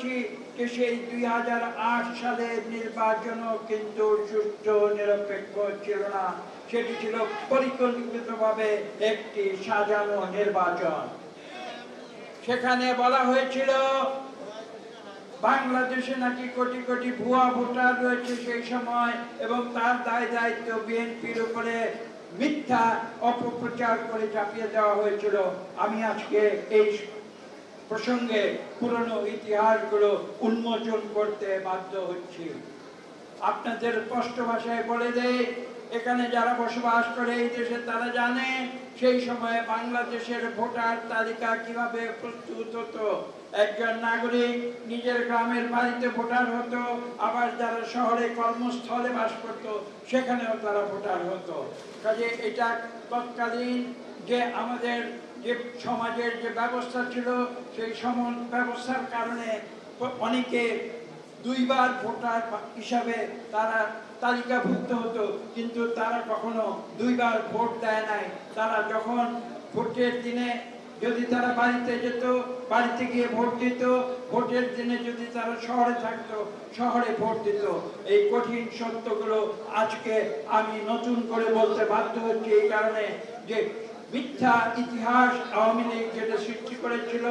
করছি যে সেই 2008 সালের নির্বাচনও কিন্তু সুষ্ঠু নিরপেক্ষ ছিল না, সেটি ছিল পরিকল্পিতভাবে একটি সাজানো নির্বাচন। সেখানে বলা হয়েছিল বাংলাদেশে নাকি কোটি কোটি ভুয়া ভোটার রয়েছে সেই সময়, এবং তার দায় দায়িত্ব বিএনপির উপরে মিথ্যা অপপ্রচার করে চাপিয়ে দেওয়া হয়েছিল। আমি আজকে এই প্রসঙ্গে পুরনো ইতিহাসগুলো উন্মোচন করতে বাধ্য হচ্ছি। আপনাদের স্পষ্ট ভাষায় বলে দেই, এখানে যারা বসবাস করে এই দেশে তারা জানে সেই সময়ে বাংলাদেশের ভোটার তালিকা কিভাবে প্রস্তুত হতো। একজন নাগরিক নিজের গ্রামের বাড়িতে ভোটার হতো, আবার যারা শহরে কর্মস্থলে বাস করত সেখানেও তারা ভোটার হতো। কাজে এটা তৎকালীন যে আমাদের যে সমাজের যে ব্যবস্থা ছিল সেই সমান ব্যবস্থার কারণে অনেকে দুইবার ভোটার হিসাবে তারা তালিকাভুক্ত হতো, কিন্তু তারা কখনো দুইবার ভোট দেয় নাই। তারা যখন ভোটের দিনে যদি তারা বাড়িতে যেত, বাড়িতে গিয়ে ভোট দিত, ভোটের দিনে যদি তারা শহরে থাকতো, শহরে ভোট দিত। এই কঠিন সত্যগুলো আজকে আমি নতুন করে বলতে বাধ্য হচ্ছি এই কারণে যে মিথ্যা ইতিহাস আওয়ামী লীগ যেটা সৃষ্টি করেছিল,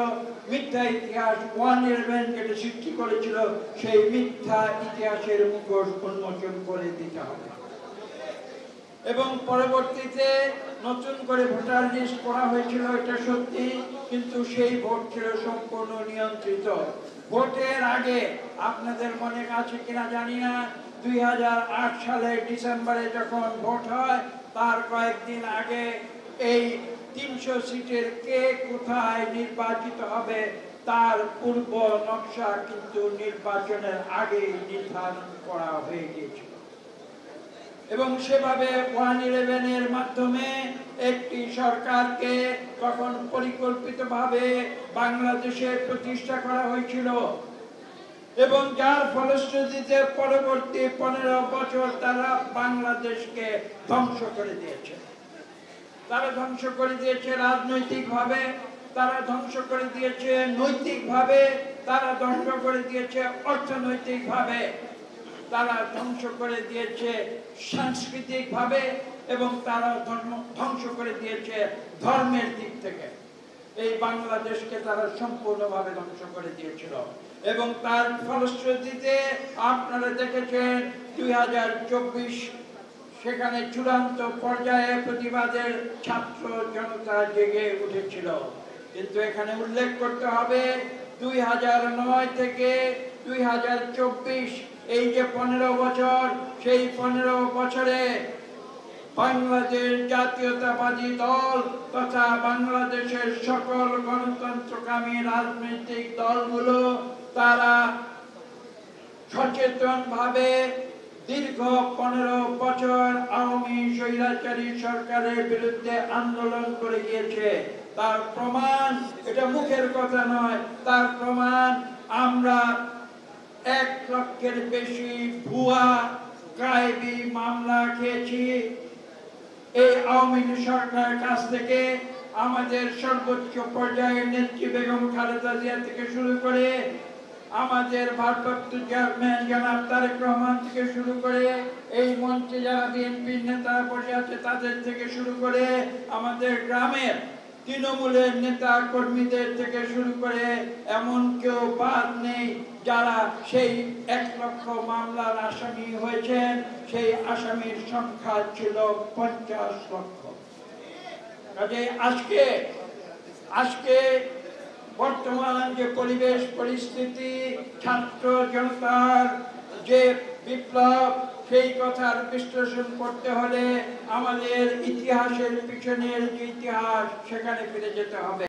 মিথ্যা ইতিহাস 111 যেটা সৃষ্টি করেছিল, সেই মিথ্যা ইতিহাসের মুখোশ উন্মোচন করে দিতে হবে। এবং পরবর্তীতে নতুন করে ভোটার লিস্ট করা হয়েছিল, এটা সত্যি, কিন্তু সেই ভোট ছিল সম্পূর্ণ নিয়ন্ত্রিত। ভোটের আগে আপনাদের মনে আছে কিনা জানি না, 2008 সালের ডিসেম্বরে যখন ভোট হয় তার কয়েকদিন আগে এই 300 সিটের কে কোথায় নির্বাচিত হবে তার পূর্ব নকশা কিন্তু নির্বাচনের আগে নির্ধারণ করা হয়ে গিয়েছিল, এবং সেভাবে 111 এর মাধ্যমে একটি সরকারকে তখন পরিকল্পিতভাবে বাংলাদেশে প্রতিষ্ঠা করা হয়েছিল, এবং যার ফলশ্রুতিতে পরবর্তী 15 বছর তারা বাংলাদেশকে ধ্বংস করে দিয়েছে। তারা ধ্বংস করে দিয়েছে রাজনৈতিকভাবে, তারা ধ্বংস করে দিয়েছে নৈতিকভাবে, তারা ধ্বংস করে দিয়েছে অর্থনৈতিকভাবে, তারা ধ্বংস করে দিয়েছে সাংস্কৃতিকভাবে, এবং তারা ধ্বংস করে দিয়েছে ধর্মের দিক থেকে। এই বাংলাদেশকে তারা সম্পূর্ণভাবে ধ্বংস করে দিয়েছিল, এবং তার ফলশ্রুতিতে আপনারা দেখেছেন 2024 সেখানে চূড়ান্ত পর্যায়ে প্রতিবাদের ছাত্র জনতা জেগে উঠেছিল। কিন্তু এখানে উল্লেখ করতে হবে 2009 থেকে 2024 এই যে 15 বছর, সেই 15 বছরে বাংলাদেশ জাতীয়তাবাদী দল তথা বাংলাদেশের সকল গণতন্ত্রকামী রাজনৈতিক দলগুলো তারা সচেতনভাবে দীর্ঘ 15 বছর আওয়ামী স্বৈরাচারী সরকারের বিরুদ্ধে আন্দোলন করে গিয়েছে। তার প্রমাণ, এটা মুখের কথা নয়, তার প্রমাণ আমরা 1 লক্ষের বেশি ভুয়া গায়েবী মামলা খেয়েছি এই আওয়ামী সরকারের কাছ থেকে। আমাদের সর্বোচ্চ পর্যায়ের নেত্রী বেগম খালেদা জিয়া থেকে শুরু করে, আমাদের ভারপ্রাপ্ত চেয়ারম্যান জনাব তারেক রহমান থেকে শুরু করে, এই মঞ্চে যারা বিএনপির নেতারা বসে আছে তাদের থেকে শুরু করে, আমাদের গ্রামের তৃণমূলের নেতা কর্মীদের থেকে শুরু করে এমন কেউ বাদ নেই যারা সেই 1 লক্ষ মামলার আসামি হয়েছেন। সেই আসামির সংখ্যা ছিল 50 লক্ষ। কাজে আজকে বর্তমান যে পরিবেশ পরিস্থিতি, ছাত্র জনতার যে বিপ্লব, সেই কথার বিশ্লেষণ করতে হলে আমাদের ইতিহাসের পিছনের যে ইতিহাস সেখানে ফিরে যেতে হবে।